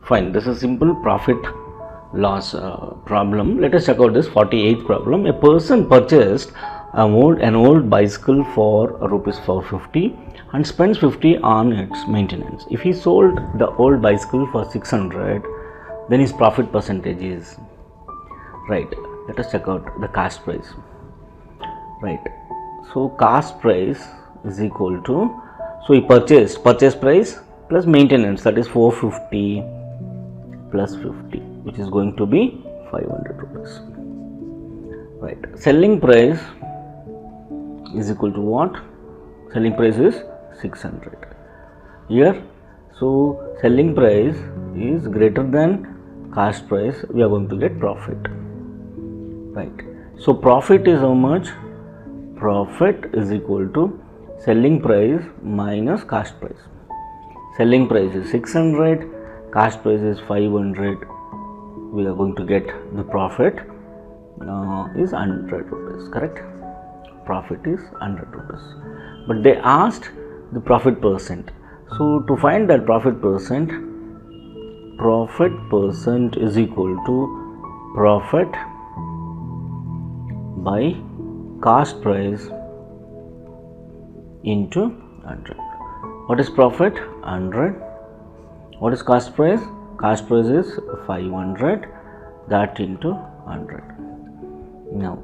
Fine, this is simple profit loss problem. Let us check out this 48th problem. A person purchased an old bicycle for rupees 450 and spends 50 on its maintenance. If he sold the old bicycle for 600, then his profit percentage is, right. Let us check out the cost price, right. So cost price is equal to, so he purchase price plus maintenance, that is 450 plus 50, which is going to be 500 rupees, right. Selling price is equal to what? Selling price is 600 here. So selling price is greater than cost price, we are going to get profit, right. So profit is how much? Profit is equal to selling price minus cost price. Selling price is 600, cost price is 500, we are going to get the profit is 100 rupees, correct. Profit is 100 rupees, but they asked the profit percent. So to find that profit percent is equal to profit by cost price into 100. What is profit? 100. What is cost price? Cost price is 500, that into 100. Now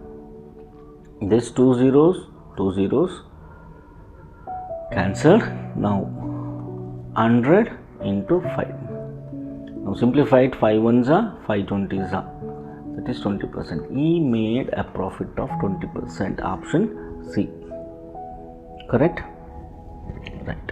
this two zeros cancelled. Now 100 into 5. Now simplify it, 5 ones are 5 20s are, that is 20%. He made a profit of 20%. Option C, correct, right.